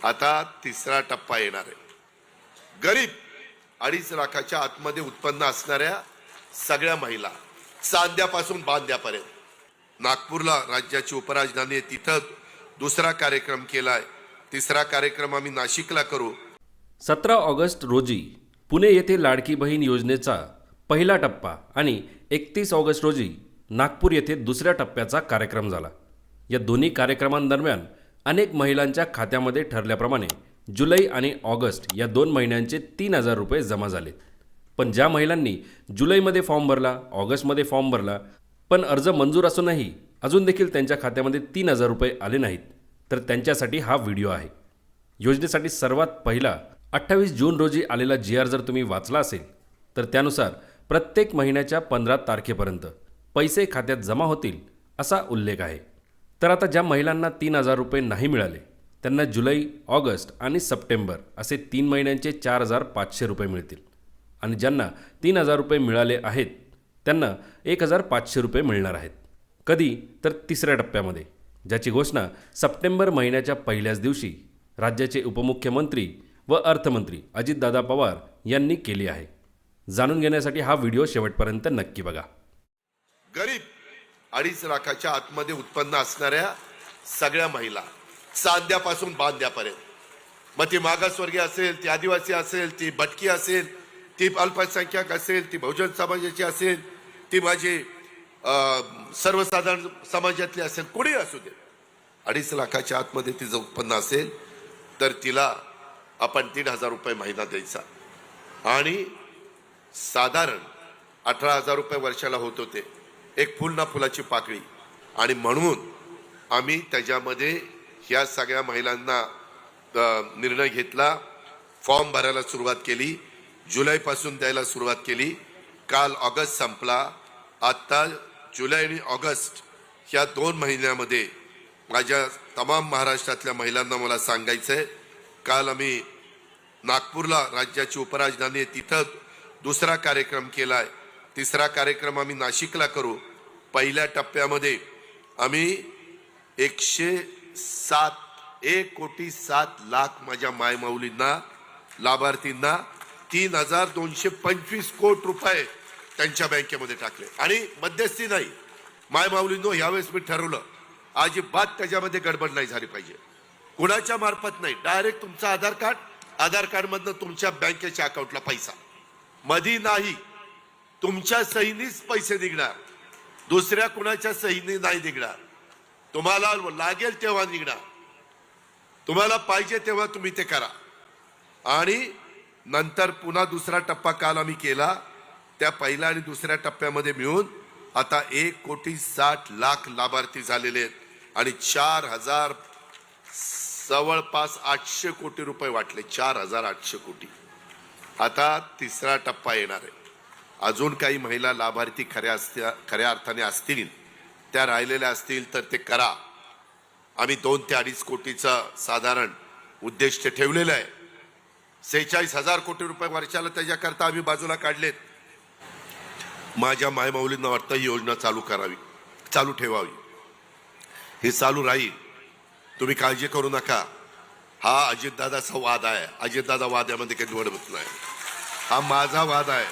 आता तिसरा टप्पा येणार आहे। गरीब 2.5 लाखाच्या आतमध्ये उत्पन्न असणाऱ्या सगळ्या महिला चांद्यापासून बांद्यापर्यंत नागपूरला राज्याची उपराजधानी आहे, तिथं दुसरा कार्यक्रम केलाय। तिसरा कार्यक्रम आम्ही नाशिकला करू। 17 ऑगस्ट रोजी पुणे येथे लाडकी बहीण योजनेचा पहिला टप्पा आणि 31 ऑगस्ट रोजी नागपूर येथे दुसऱ्या टप्प्याचा कार्यक्रम झाला। या दोन्ही कार्यक्रमांदरम्यान अनेक महिलांच्या खात्यामध्ये ठरल्याप्रमाणे जुलै आणि ऑगस्ट या 2 महिन्यांचे 3,000 रुपये जमा झाले। पण ज्या महिलांनी जुलैमध्ये फॉर्म भरला, ऑगस्टमध्ये फॉर्म भरला, पण अर्ज मंजूर असूनही अजून देखील त्यांच्या खात्यामध्ये 3,000 रुपये आले नाहीत, तर त्यांच्यासाठी हा व्हिडिओ आहे। योजनेसाठी सर्वात पहिला 28 जून रोजी आलेला GR जर तुम्ही वाचला असेल तर त्यानुसार प्रत्येक महिन्याच्या 15 तारखेपर्यंत पैसे खात्यात जमा होतील असा उल्लेख आहे। तर आता ज्या महिलांना 3,000 रुपये नाही मिळाले त्यांना जुलै, ऑगस्ट आणि सप्टेंबर असे 3 महिन्यांचे 4,500 रुपये मिळतील आणि ज्यांना 3,000 रुपये मिळाले आहेत त्यांना 1,500 रुपये मिळणार आहेत। कधी तर तिसऱ्या टप्प्यामध्ये, ज्याची घोषणा सप्टेंबर महिन्याच्या पहिल्याच दिवशी राज्याचे उपमुख्यमंत्री व अर्थमंत्री अजितदादा पवार यांनी केली आहे। जाणून घेण्यासाठी हा व्हिडिओ शेवटपर्यंत नक्की बघा। गरीब 2.5 लाखाच्या आतमध्ये उत्पन्न असणाऱ्या सगळ्या महिला चांद्यापासून बांद्यापर्यंत, मग ती मागासवर्गीय असेल, ती आदिवासी असेल, ती भटकी असेल, ती अल्पसंख्याक असेल, ती बहुजन समाजाची असेल, ती माझी सर्वसाधारण समाजातली असेल, कोणी असू दे, 2.5 लाखाच्या आतमध्ये तिचं उत्पन्न असेल तर तिला आपण 3,000 रुपये महिना द्यायचा आणि साधारण 18,000 रुपये वर्षाला होत होते। एक फुल ना फुलाची पाकळी, आणि म्हणून आम्ही त्याच्यामध्ये ह्या सगळ्या महिलांना निर्णय घेतला, फॉर्म भरायला सुरुवात केली, जुलैपासून द्यायला सुरुवात केली। काल ऑगस्ट संपला, आता जुलै आणि ऑगस्ट ह्या 2 महिन्यामध्ये माझ्या तमाम महाराष्ट्रातल्या महिलांना मला सांगायचंय, काल आम्ही नागपूरला राज्याची उपराजधानी आहे, तिथं दुसरा कार्यक्रम केलाय। तिसरा कार्यक्रम आम्ही नाशिकला करू। पहिल्या टप्प्यामध्ये आम्ही 1,07,00,000 माझ्या मायमाऊलींना, लाभार्थींना 3,225 कोटी रुपये त्यांच्या बँकेमध्ये टाकले आणि मध्यस्थी नाही। मायमाऊलींनो, यावेळेस मी ठरवलं अजिबात त्याच्यामध्ये गडबड नाही झाली पाहिजे, कुणाच्या मार्फत नाही, डायरेक्ट तुमचं आधार कार्डमधनं तुमच्या बँकेच्या अकाउंटला पैसा, मधी नाही, तुमच्या सहीनीच पैसे निघणार, दुसऱ्या कुणाच्या सहीने नाही निघणार, तुम्हाला लागेल तेव्हा निघणार, तुम्हाला पाहिजे तेव्हा तुम्ही ते करा। आणि नंतर पुन्हा दुसरा टप्पा काल आम्ही केला, त्या पहिल्या आणि दुसऱ्या टप्प्यामध्ये मिळून आता 1,60,00,000 लाभार्थी झालेले आहेत आणि 4,000 जवळपास 800 कोटी रुपये वाटले, 4,800 कोटी। आता तिसरा टप्पा येणार आहे। अजून काही महिला लाभार्थी खऱ्या अर्थाने असतील, त्या राहिलेल्या असतील तर ते करा। आम्ही 2 ते 2.5 कोटीचा साधारण उद्दिष्ट ठेवलेलं आहे। 46,000 कोटी रुपये वर्षाला त्याच्याकरता आम्ही बाजूला काढलेत। माझ्या मायमाऊलींना वाटतं ही योजना चालू ठेवावी, हे चालू राहील, तुम्ही काळजी करू नका। हा अजितदादाचा वाद आहे, अजितदादा वाद यामध्ये काही निवडत नाही, हा माझा वाद आहे।